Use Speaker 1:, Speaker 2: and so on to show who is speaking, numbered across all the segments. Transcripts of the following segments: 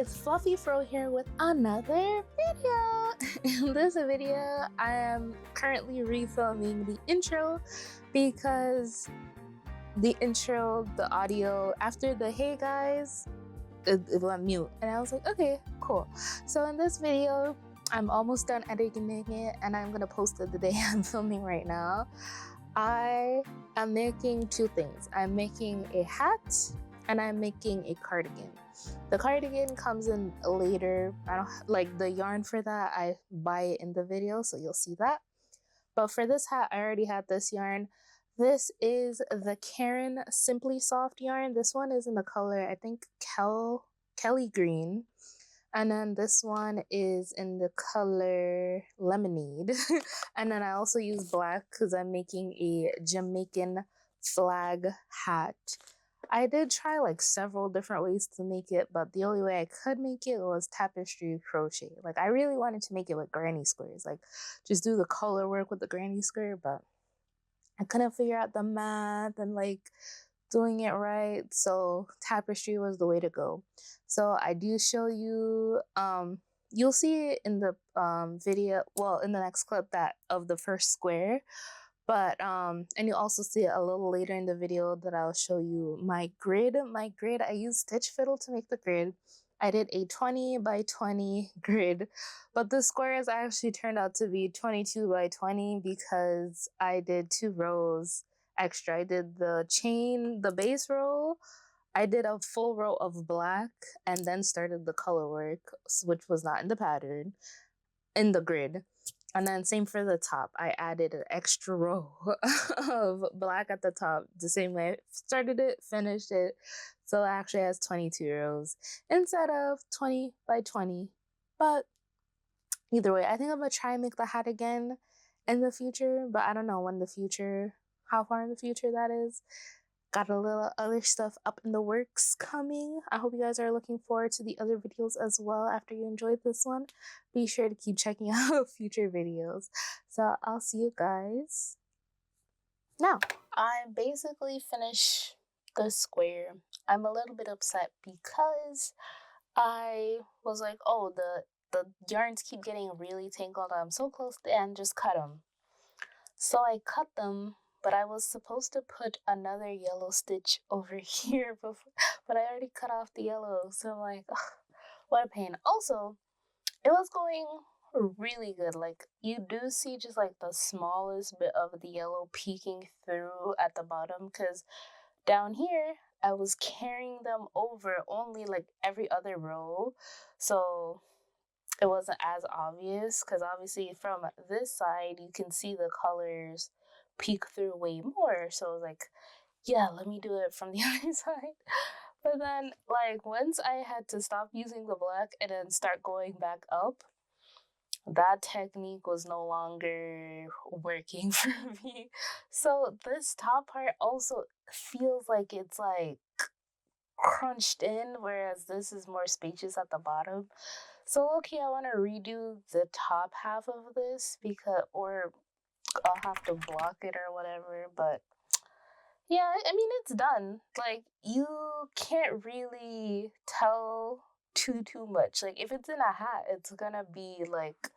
Speaker 1: guys, Fluffy Fro here with another video. In this video, I am currently refilming the intro because the intro, the audio, after the hey guys, it went mute. And I was like, okay, cool. So in this video, I'm almost done editing it and I'm gonna post it the day I'm filming right now. I am making two things. I'm making a hat and I'm making a cardigan. The cardigan comes in later. I don't like the yarn for that. I buy it in the video, so you'll see that. But for this hat, I already had this yarn. This is the Karen Simply Soft yarn. This one is in the color, I think, Kelly Green. And then this one is in the color Lemonade. And then I also use black because I'm making a Jamaican flag hat. I did try like several different ways to make it, but the only way I could make it was tapestry crochet. Like I really wanted to make it with granny squares, like just do the color work with the granny square, but I couldn't figure out the math and like doing it right. So tapestry was the way to go. So I do show you, you'll see it in the video, well, in the next clip that of the first square. But and you'll also see it a little later in the video that I'll show you my grid. I used Stitch Fiddle to make the grid. I did a 20 by 20 grid, but the squares actually turned out to be 22 by 20 because I did 2 rows extra. I did the chain, the base row. I did a full row of black and then started the color work, which was not in the pattern, in the grid. And then same for the top. I added an extra row of black at the top, the same way I started it, finished it. So it actually has 22 rows instead of 20 by 20. But either way, I think I'm gonna try and make the hat again in the future, but I don't know when the future, how far in the future that is. Got a little other stuff up in the works coming. I hope you guys are looking forward to the other videos as well after you enjoyed this one. Be sure to keep checking out future videos. So I'll see you guys now. I basically finished the square. I'm a little bit upset because I was like, oh, the yarns keep getting really tangled. I'm so close to the end, just cut them. So I cut them, but I was supposed to put another yellow stitch over here before, but I already cut off the yellow. So I'm like, ugh, what a pain. Also, it was going really good. Like you do see just like the smallest bit of the yellow peeking through at the bottom, because down here I was carrying them over only like every other row. So it wasn't as obvious, because obviously from this side you can see the colors peek through way more. So I was like, yeah, let me do it from the other side. But then like once I had to stop using the black and then start going back up, that technique was no longer working for me. So this top part also feels like it's like crunched in, whereas this is more spacious at the bottom. So okay, I want to redo the top half of this because, or I'll have to block it or whatever, but yeah, I mean, it's done. Like, you can't really tell too much. Like, if it's in a hat, it's gonna be like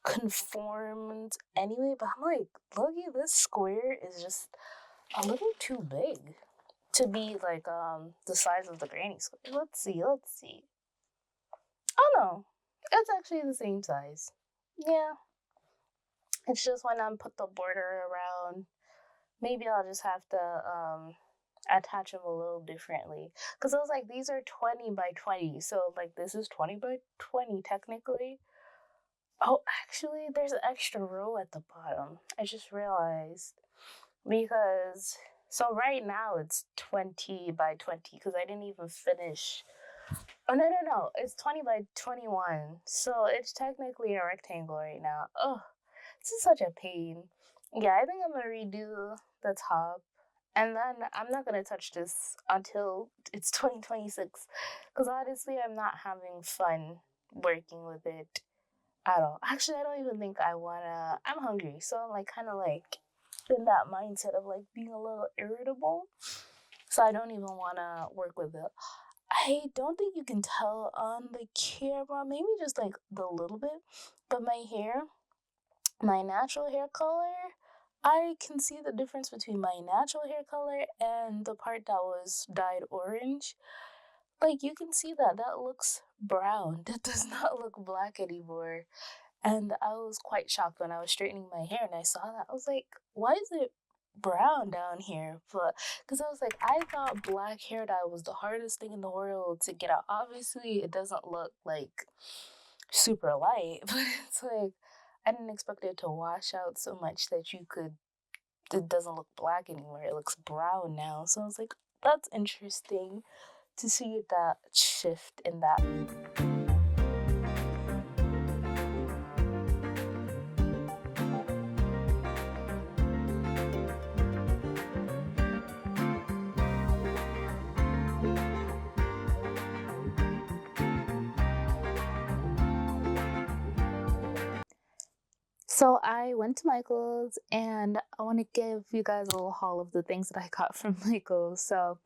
Speaker 1: conformed anyway, but I'm like, look, this square is just a little too big to be like the size of the granny square. Let's see. Oh no, it's actually the same size. Yeah, it's just when I put the border around, maybe I'll just have to attach them a little differently, because I was like, these are 20 by 20, so like this is 20 by 20 technically. Oh, actually there's an extra row at the bottom, I just realized, because so right now it's 20 by 20 because I didn't even finish. Oh, no. It's 20 by 21. So it's technically a rectangle right now. Oh, this is such a pain. Yeah, I think I'm gonna redo the top. And then I'm not gonna touch this until it's 2026. Because honestly, I'm not having fun working with it at all. Actually, I don't even think I wanna. I'm hungry. So I'm like kind of like in that mindset of like being a little irritable. So I don't even wanna work with it. I don't think you can tell on the camera, maybe just like the little bit, but my hair, my natural hair color, I can see the difference between my natural hair color and the part that was dyed orange. Like you can see that that looks brown. That does not look black anymore. And I was quite shocked when I was straightening my hair and I saw that. I was like, why is it brown down here? But because I was like, I thought black hair dye was the hardest thing in the world to get out. Obviously, it doesn't look like super light, but it's like I didn't expect it to wash out so much that you could, it doesn't look black anymore. It looks brown now. So I was like, that's interesting to see that shift in that. So I went to Michael's and I want to give you guys a little haul of the things that I got from Michael's. So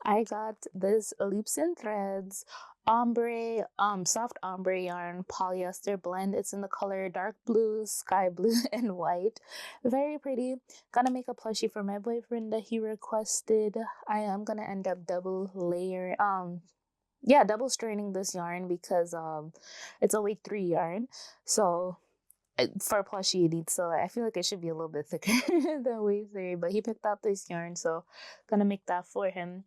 Speaker 1: I got this Loops and Threads ombre, soft ombre yarn polyester blend. It's in the color dark blue, sky blue, and white. Very pretty. Gonna make a plushie for my boyfriend that he requested. I am gonna end up double straining this yarn because it's a weight 3 yarn. So for a plushie you need, so I feel like it should be a little bit thicker than weight 3, but he picked out this yarn, so gonna make that for him.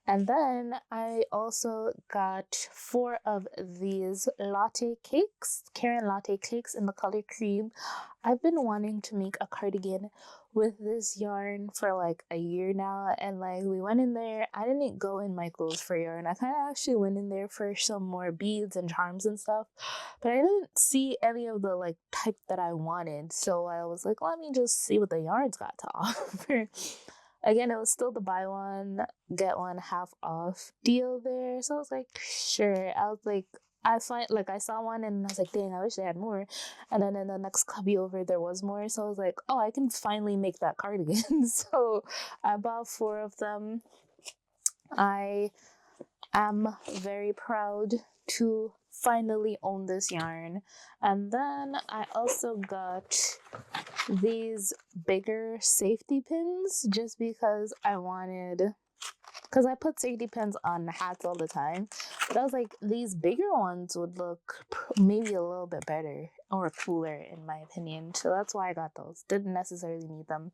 Speaker 1: And then I also got 4 of these latte cakes, Karen latte cakes in the color cream. I've been wanting to make a cardigan with this yarn for like a year now, and like we went in there. I didn't go in Michael's for yarn. I kind of actually went in there for some more beads and charms and stuff, but I didn't see any of the like type that I wanted. So I was like, let me just see what the yarns got to offer. Again, it was still the buy one, get one half off deal there. So I was like, sure. I was like, I saw one and I was like, dang, I wish they had more. And then in the next cubby over, there was more. So I was like, oh, I can finally make that cardigan. So I bought 4 of them. I am very proud to finally own this yarn. And then I also got these bigger safety pins just because I put safety pins on hats all the time, but I was like, these bigger ones would look maybe a little bit better or cooler in my opinion. So that's why I got those. Didn't necessarily need them.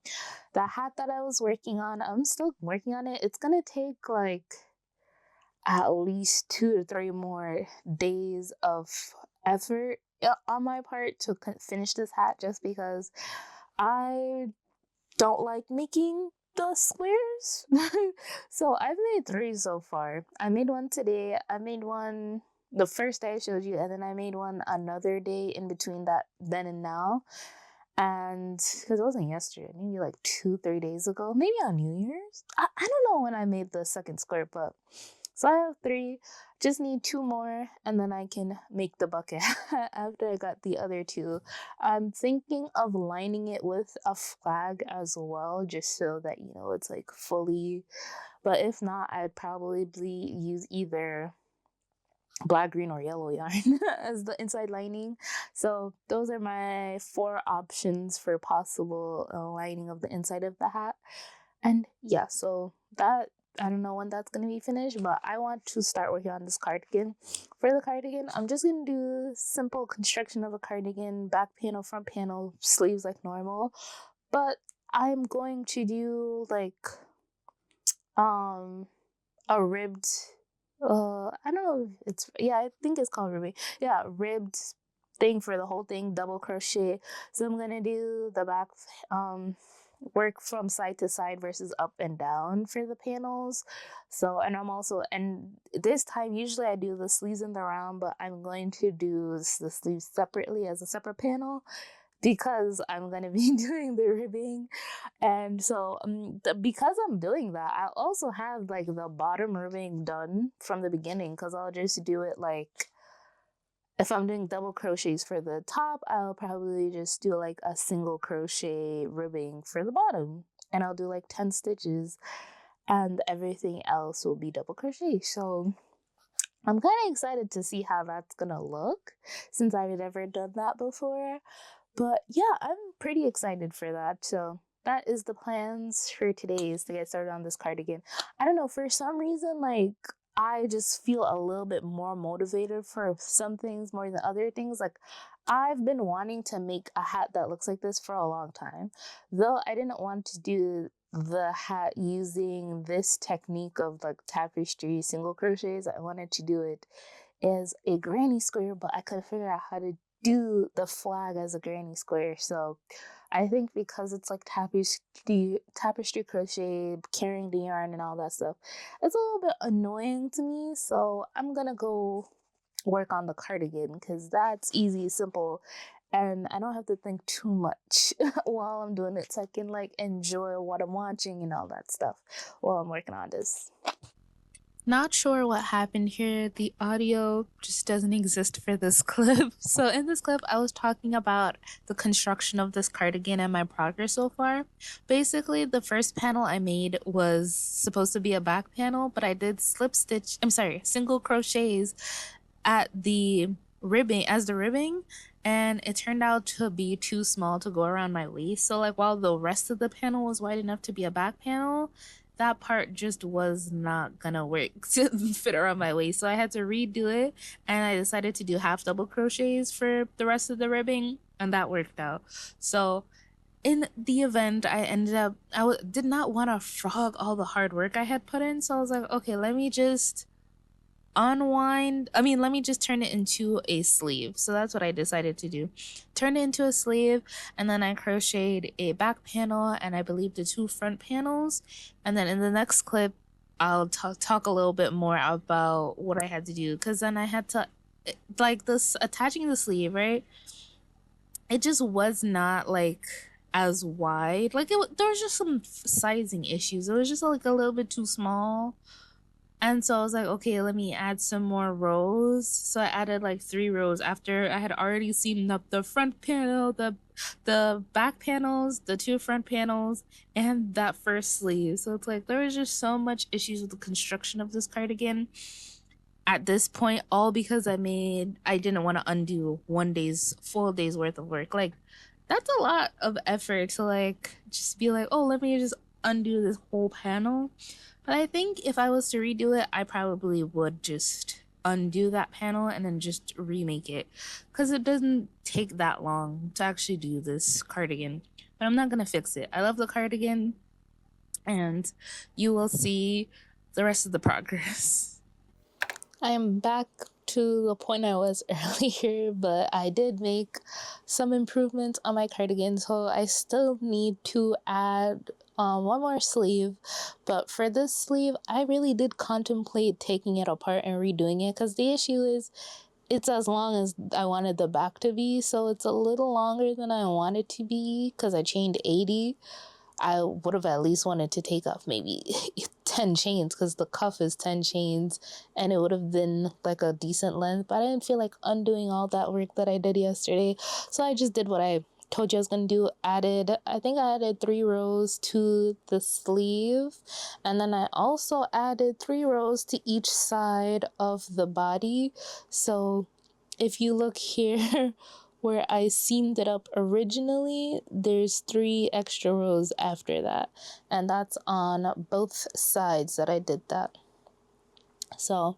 Speaker 1: The hat that I was working on, I'm still working on it. It's gonna take like at least 2 to 3 more days of effort on my part to finish this hat, just because I don't like making the squares. So I've made 3 so far. I made one today. I made one the first day I showed you, and then I made one another day in between that then and now. And because it wasn't yesterday, maybe like 2-3 days ago, maybe on New Year's. I don't know when I made the second square, but so I have 3. Just need 2 more, and then I can make the bucket after I got the other 2. I'm thinking of lining it with a flag as well, just so that, you know, it's like fully. But if not, I'd probably use either black, green, or yellow yarn as the inside lining. So those are my 4 options for possible lining of the inside of the hat. And yeah, so that, I don't know when that's going to be finished, but I want to start working on this cardigan. For the cardigan, I'm just going to do simple construction of a cardigan, back panel, front panel, sleeves like normal. But I'm going to do like a ribbed, I don't know if it's, yeah, I think it's called ribbing. Yeah, ribbed thing for the whole thing, double crochet. So I'm gonna do the back work from side to side versus up and down for the panels. So, and I'm also, and this time usually I do the sleeves in the round, but I'm going to do the sleeves separately as a separate panel because I'm going to be doing the ribbing. And so because I'm doing that, I also have like the bottom ribbing done from the beginning, because I'll just do it like, if I'm doing double crochets for the top, I'll probably just do like a single crochet ribbing for the bottom, and I'll do like 10 stitches and everything else will be double crochet. So I'm kind of excited to see how that's gonna look since I've never done that before. But yeah, I'm pretty excited for that. So that is the plans for today, is to get started on this cardigan. I don't know, for some reason, like I just feel a little bit more motivated for some things more than other things. Like I've been wanting to make a hat that looks like this for a long time, though I didn't want to do the hat using this technique of like tapestry single crochets. I wanted to do it as a granny square, but I couldn't figure out how to do the flag as a granny square. So I think because it's like tapestry crochet, carrying the yarn and all that stuff, it's a little bit annoying to me. So I'm gonna go work on the cardigan because that's easy, simple, and I don't have to think too much while I'm doing it, so I can like enjoy what I'm watching and all that stuff while I'm working on this. Not sure what happened here. The audio just doesn't exist for this clip. So in this clip, I was talking about the construction of this cardigan and my progress so far. Basically, the first panel I made was supposed to be a back panel, but I did single crochets at the ribbing and it turned out to be too small to go around my waist. So like while the rest of the panel was wide enough to be a back panel, that part just was not gonna work to fit around my waist. So I had to redo it, and I decided to do half double crochets for the rest of the ribbing, and that worked out. So in the event, did not want to frog all the hard work I had put in. So I was like, okay, let me just turn it into a sleeve. So that's what I decided to do. Turn it into a sleeve, and then I crocheted a back panel and I believe the 2 front panels. And then in the next clip, I'll talk a little bit more about what I had to do, because then I had to like this attaching the sleeve, right? It just was not like as wide. Like there was just some sizing issues. It was just like a little bit too small. And so I was like, okay, let me add some more rows. So I added like 3 rows after I had already seamed up the front panel, the back panels, the 2 front panels, and that first sleeve. So it's like there was just so much issues with the construction of this cardigan at this point, all because I didn't want to undo full day's worth of work. Like that's a lot of effort to like just be like, oh, let me just undo this whole panel. But I think if I was to redo it, I probably would just undo that panel and then just remake it, because it doesn't take that long to actually do this cardigan. But I'm not gonna fix it. I love the cardigan, and you will see the rest of the progress. I am back to the point I was earlier, but I did make some improvements on my cardigan, so I still need to add one more sleeve. But for this sleeve, I really did contemplate taking it apart and redoing it, because the issue is it's as long as I wanted the back to be, so it's a little longer than I want it to be because I chained 80. I would have at least wanted to take off maybe 10 chains, because the cuff is 10 chains and it would have been like a decent length, but I didn't feel like undoing all that work that I did yesterday. So I just did what I told you I was gonna do. I think I added 3 rows to the sleeve, and then I also added 3 rows to each side of the body. So if you look here where I seamed it up originally, there's 3 extra rows after that, and that's on both sides that I did that. So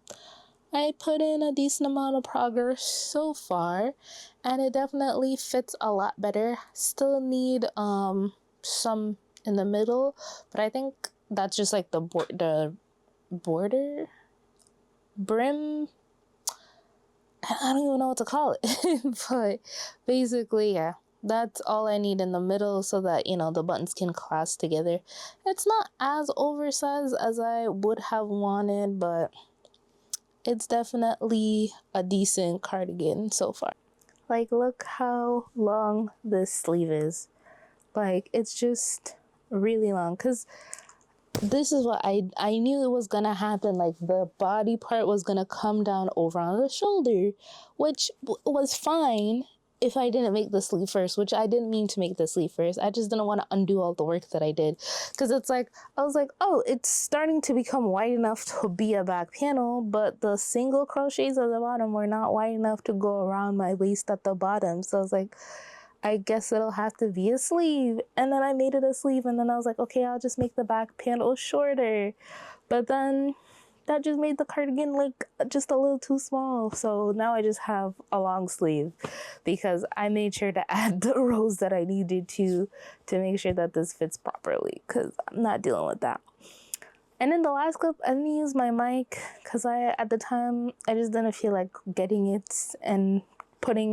Speaker 1: I put in a decent amount of progress so far, and it definitely fits a lot better. Still need some in the middle, but I think that's just like the border brim. I don't even know what to call it. But basically, yeah, that's all I need in the middle so that, you know, the buttons can clasp together. It's not as oversized as I would have wanted, but it's definitely a decent cardigan so far. Like, look how long this sleeve is. Like, it's just really long, because this is what I knew it was gonna happen. Like the body part was gonna come down over on the shoulder, which was fine. if I didn't make the sleeve first, which I didn't mean to make the sleeve first. I just didn't want to undo all the work that I did. Because it's like, I was like, oh, it's starting to become wide enough to be a back panel, but the single crochets at the bottom were not wide enough to go around my waist at the bottom. So I was like, I guess it'll have to be a sleeve. And then I made it a sleeve, and then I was like, okay, I'll just make the back panel shorter. But then that just made the cardigan like just a little too small. So now I just have a long sleeve because I made sure to add the rows that I needed to make sure that this fits properly, because I'm not dealing with that. And in the last clip, I didn't use my mic because at the time I just didn't feel like getting it and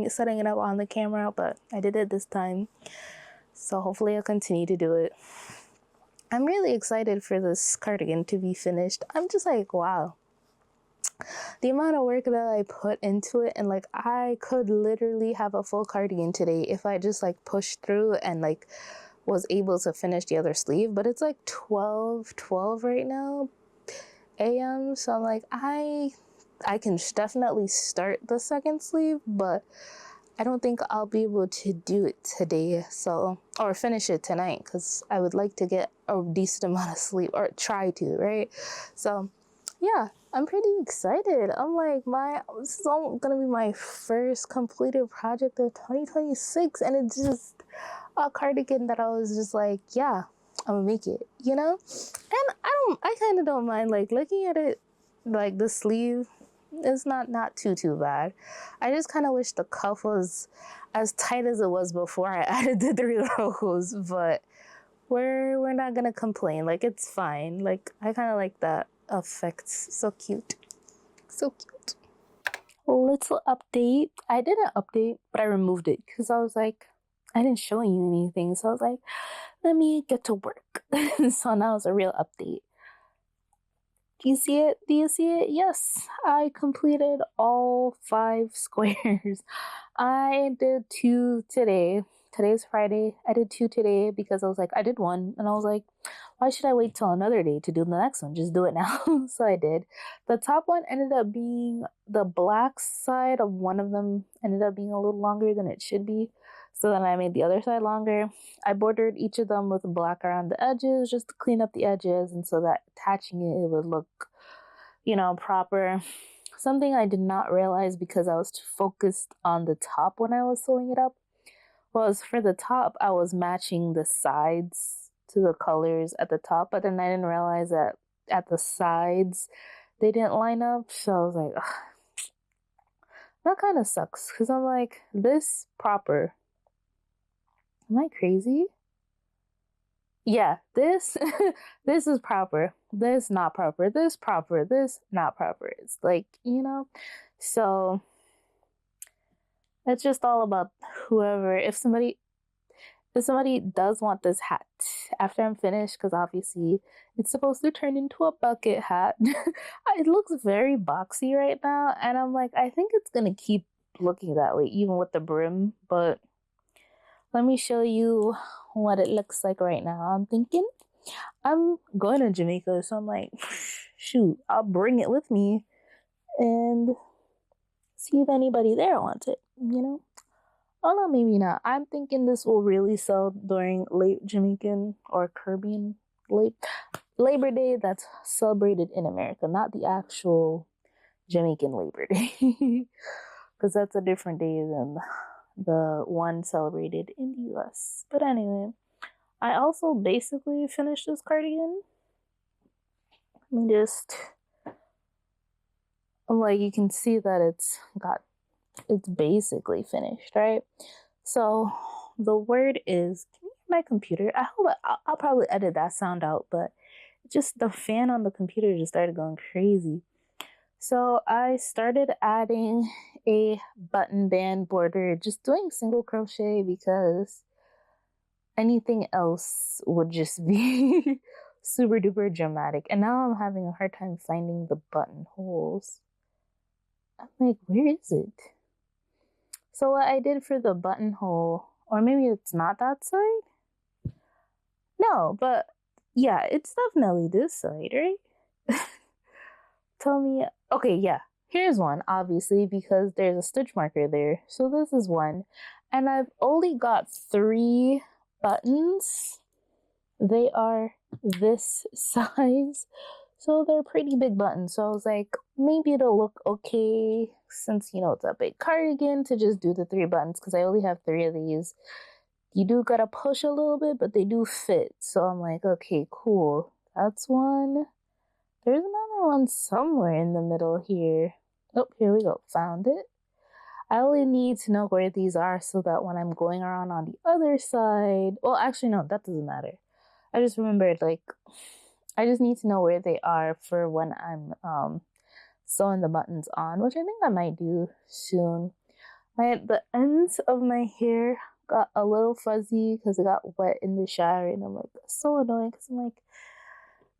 Speaker 1: setting it up on the camera, but I did it this time. So hopefully I'll continue to do it. I'm really excited for this cardigan to be finished. I'm just like, wow. The amount of work that I put into it, and like I could literally have a full cardigan today if I just like pushed through and like was able to finish the other sleeve. But it's like 12 right now a.m. So I'm like, I can definitely start the second sleeve, but I don't think I'll be able to do it today, or finish it tonight, because I would like to get a decent amount of sleep, or try to, right? So yeah, I'm pretty excited. I'm like, this is gonna be my first completed project of 2026, and it's just a cardigan that I was just like, yeah, I'm gonna make it, you know? And I kind of don't mind like looking at it, like the sleeve. It's not too bad. I just kind of wish the cuff was as tight as it was before I added the 3 rows, but we're not gonna complain. Like, it's fine. Like, I kind of like that effect. So cute. So cute. Little update. I did an update, but I removed it because I was like, I didn't show you anything. So I was like, let me get to work. So now it's a real update. Do you see it? Do you see it? Yes, I completed all 5 squares. I did 2 today. Today's Friday. I did 2 today because I was like, I did 1, and I was like, why should I wait till another day to do the next one? Just do it now. So I did. The top one ended up being, the black side of one of them ended up being a little longer than it should be. So then I made the other side longer. I bordered each of them with black around the edges just to clean up the edges, and so that attaching it would look, proper. Something I did not realize because I was too focused on the top when I was sewing it up was, for the top, I was matching the sides to the colors at the top, but then I didn't realize that at the sides they didn't line up. So I was like, ugh. That kind of sucks, because I'm like, this proper. Am I crazy? Yeah, this this is proper. This not proper. This proper. This not proper. It's like, so it's just all about whoever. If somebody does want this hat after I'm finished, because obviously it's supposed to turn into a bucket hat. It looks very boxy right now, and I'm like, I think it's gonna keep looking that way even with the brim. But let me show you what it looks like right now. I'm thinking I'm going to Jamaica, so I'm like, shoot, I'll bring it with me and see if anybody there wants it, Oh no, maybe not. I'm thinking this will really sell during late Jamaican or Caribbean Labor Day that's celebrated in America, not the actual Jamaican Labor Day, because that's a different day than the one celebrated in the US. But anyway, I also basically finished this cardigan. Like, you can see that it's basically finished, right? So the word is, can you hear my computer? I'll probably edit that sound out, but just the fan on the computer just started going crazy. So I started adding a button band border, just doing single crochet, because anything else would just be super duper dramatic. And now I'm having a hard time finding the buttonholes. I'm like, where is it? So what I did for the buttonhole, or maybe it's not that side? No, but yeah, it's definitely this side, right? Tell me. Okay, yeah. here's one, obviously, because there's a stitch marker there. So this is one. And I've only got 3 buttons. They are this size. So they're pretty big buttons. So I was like, maybe it'll look okay since, you know, it's a big cardigan to just do the 3 buttons because I only have 3 of these. You do gotta push a little bit, but they do fit. So I'm like, okay, cool. That's one. There's another one somewhere in the middle here. Oh, here we go. Found it. I only need to know where these are so that when I'm going around on the other side... Well, actually, no, that doesn't matter. I just remembered, like, I just need to know where they are for when I'm sewing the buttons on, which I think I might do soon. The ends of my hair got a little fuzzy because it got wet in the shower, and I'm like, so annoying because I'm like,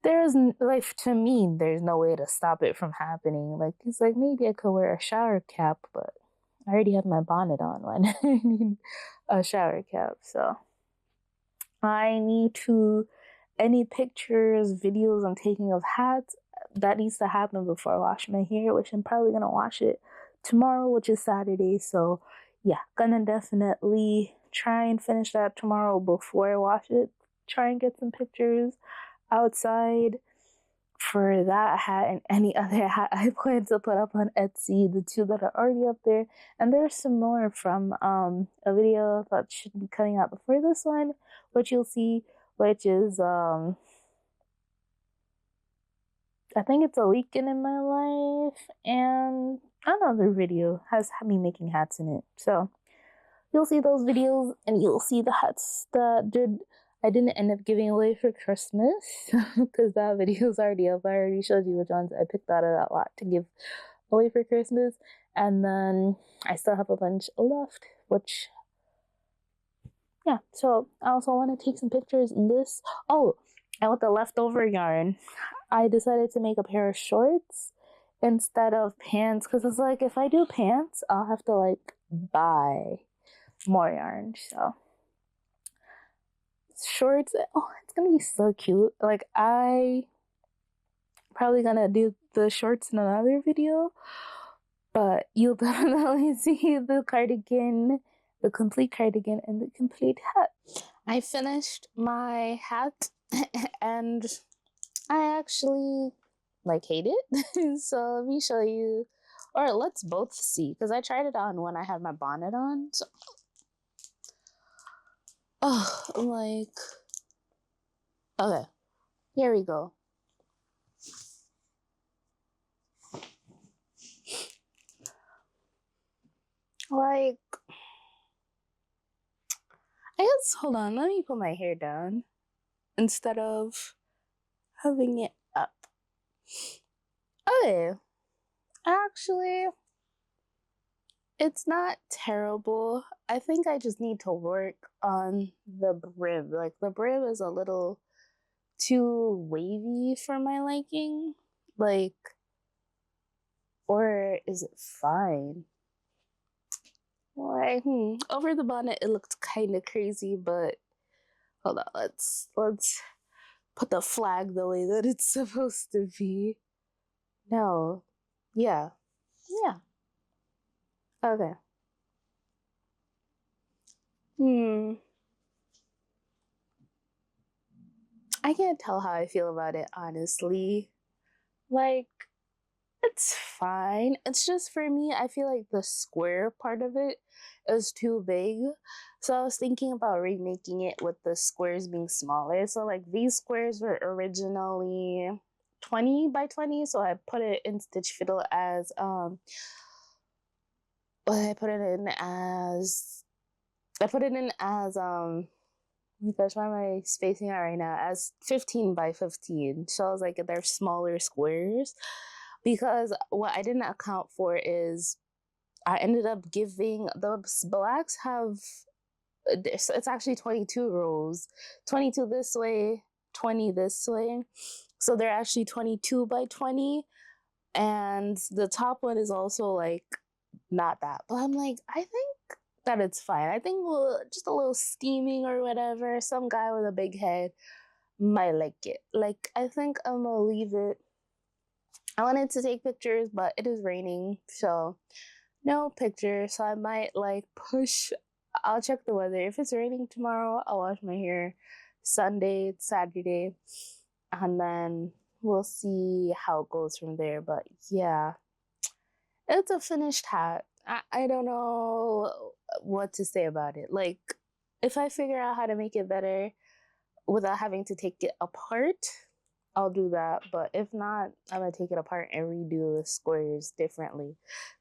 Speaker 1: there's like, to me, there's no way to stop it from happening. Like, it's like maybe I could wear a shower cap, but I already have my bonnet on when I need a shower cap. So I need to, any pictures, videos I'm taking of hats, that needs to happen before I wash my hair, which I'm probably gonna wash it tomorrow, which is Saturday. So yeah, gonna definitely try and finish that tomorrow before I wash it. Try and get some pictures outside for that hat and any other hat I plan to put up on Etsy, the 2 that are already up there. And there's some more from a video that should be coming out before this one, which you'll see, which is I think it's a weekend in my life, and another video has me making hats in it. So you'll see those videos, and you'll see the hats that I didn't end up giving away for Christmas because that video's already up. I already showed you which ones I picked out of that lot to give away for Christmas. And then I still have a bunch left, which, yeah. So I also want to take some pictures in this. Oh, and with the leftover yarn, I decided to make a pair of shorts instead of pants because it's like, if I do pants, I'll have to like buy more yarn. So shorts, oh, it's gonna be so cute. Like, I probably gonna do the shorts in another video, but you'll definitely see the cardigan, the complete cardigan, and the complete hat. I finished my hat and I actually like hate it. So let me show you, or let's both see, because I tried it on when I had my bonnet on. So I'm like, okay, here we go. Like, I guess, hold on, let me put my hair down instead of having it up. Okay, actually, it's not terrible. I think I just need to work on the brim. Like, the brim is a little too wavy for my liking. Like, or is it fine? Like, over the bonnet it looked kind of crazy, but hold on, let's put the flag the way that it's supposed to be. No. Yeah. Okay. I can't tell how I feel about it, honestly. Like, it's fine. It's just, for me, I feel like the square part of it is too big. So I was thinking about remaking it with the squares being smaller. So like, these squares were originally 20 by 20. So I put it in Stitch Fiddle as I put it in as oh my gosh, why am I spacing out right now? As 15 by 15. So I was like, they're smaller squares. Because what I didn't account for is I ended up giving, the blacks have, it's actually 22 rows. 22 this way, 20 this way. So they're actually 22 by 20. And the top one is also like not that. But I'm like, I think that it's fine. I think just a little steaming or whatever. Some guy with a big head might like it. Like, I think I'm gonna leave it I wanted to take pictures, but it is raining, so no pictures. So I might like push. I'll check the weather. If it's raining tomorrow, I'll wash my hair Sunday, Saturday, and then we'll see how it goes from there. But yeah, it's a finished hat. I don't know what to say about it. Like, if I figure out how to make it better without having to take it apart, I'll do that. But if not, I'm gonna take it apart and redo the squares differently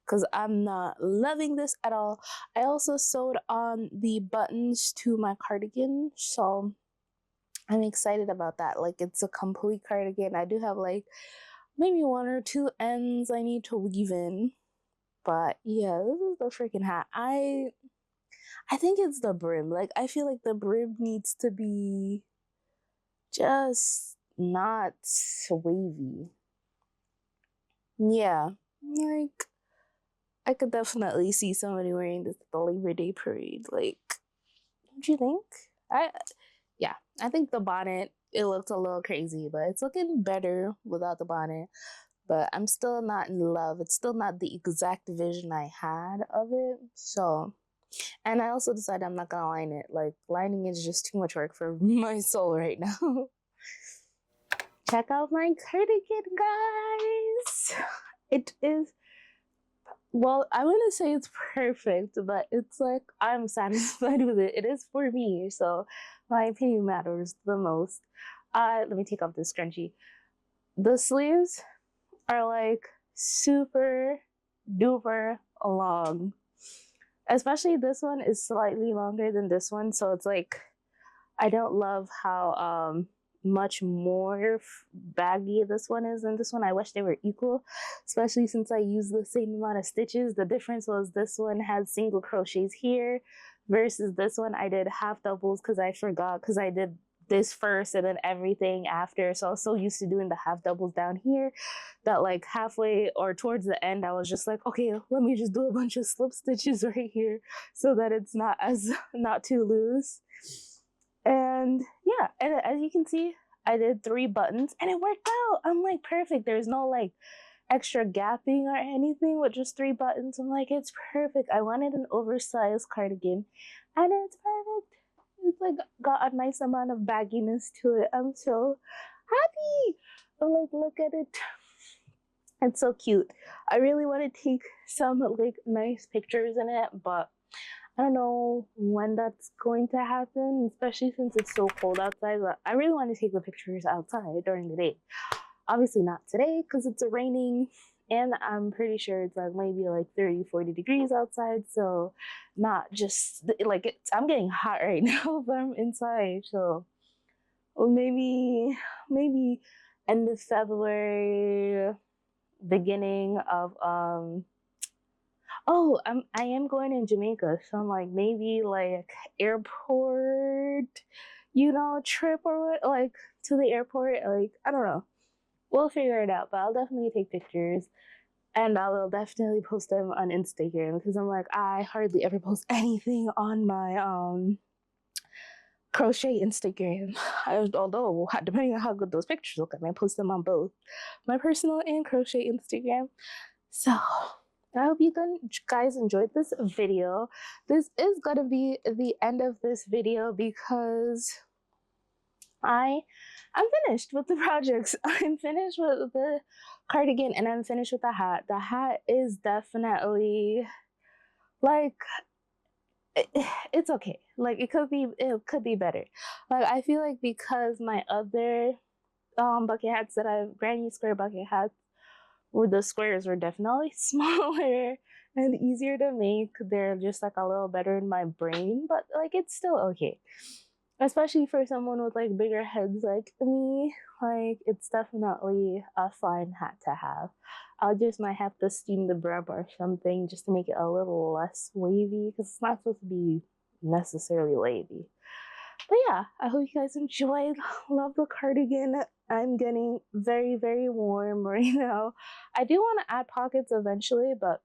Speaker 1: because I'm not loving this at all. I also sewed on the buttons to my cardigan, so I'm excited about that. Like, it's a complete cardigan. I do have like maybe one or two ends I need to weave in. But yeah, this is the freaking hat. I think it's the brim. Like, I feel like the brim needs to be just not wavy. Yeah, like I could definitely see somebody wearing this at the Labor Day parade. Like, don't you think? Yeah, I think the bonnet, it looks a little crazy, but it's looking better without the bonnet. But I'm still not in love. It's still not the exact vision I had of it. So, and I also decided I'm not gonna line it. Like, lining is just too much work for my soul right now. Check out my cardigan, guys. It is, well, I wouldn't say it's perfect, but it's like I'm satisfied with it. It is for me, so my opinion matters the most. Let me take off this scrunchie. The sleeves are like super duper long. Especially this one is slightly longer than this one, so it's like I don't love how much more baggy this one is than this one. I wish they were equal, especially since I use the same amount of stitches. The difference was this one had single crochets here versus this one I did half doubles because I forgot, because I did this first and then everything after. So I was so used to doing the half doubles down here that like halfway or towards the end I was just like, okay, let me just do a bunch of slip stitches right here so that it's not too loose. And yeah, and as you can see, I did 3 buttons and it worked out. I'm like, perfect. There's no like extra gapping or anything with just 3 buttons. I'm like, it's perfect. I wanted an oversized cardigan and it's perfect. It's like got a nice amount of bagginess to it. I'm so happy. I'm like, look at it. It's so cute. I really want to take some like nice pictures in it, but I don't know when that's going to happen, especially since it's so cold outside. But I really want to take the pictures outside during the day. Obviously not today because it's raining and I'm pretty sure it's like maybe like 30-40 degrees outside. So not just like I'm getting hot right now, but I'm inside. So well, maybe end of February, beginning of oh, I am going in Jamaica, so I'm like maybe like airport, trip or what, like to the airport. Like I don't know, we'll figure it out. But I'll definitely take pictures, and I will definitely post them on Instagram because I'm like I hardly ever post anything on my crochet Instagram. Although depending on how good those pictures look, I might post them on both my personal and crochet Instagram. So I hope you guys enjoyed this video. This is gonna be the end of this video because I'm finished with the projects. I'm finished with the cardigan and I'm finished with the hat. The hat is definitely like it's okay. Like it could be better. Like I feel like because my other bucket hats that I've granny square bucket hats where the squares were definitely smaller and easier to make. They're just like a little better in my brain, but like it's still okay. Especially for someone with like bigger heads like me, like it's definitely a fine hat to have. I'll just might have to steam the brim or something just to make it a little less wavy because it's not supposed to be necessarily wavy. But yeah, I hope you guys enjoyed. Love the cardigan. I'm getting very, very warm right now. I do want to add pockets eventually, but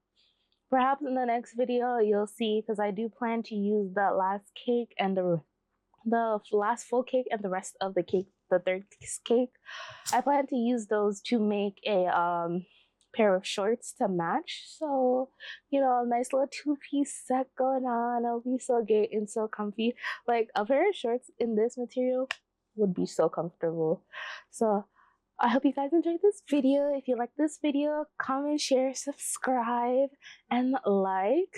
Speaker 1: perhaps in the next video you'll see because I do plan to use the last cake and the last full cake and the rest of the cake the third cake. I plan to use those to make a pair of shorts to match. So, you know, a nice little two-piece set going on. It'll be so great and so comfy. Like a pair of shorts in this material would be so comfortable. So I hope you guys enjoyed this video. If you like this video, comment, share, subscribe, and like.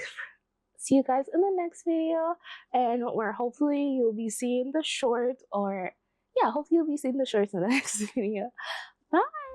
Speaker 1: See you guys in the next video, and where hopefully you'll be seeing the shorts, or yeah, hopefully you'll be seeing the shorts in the next video. Bye!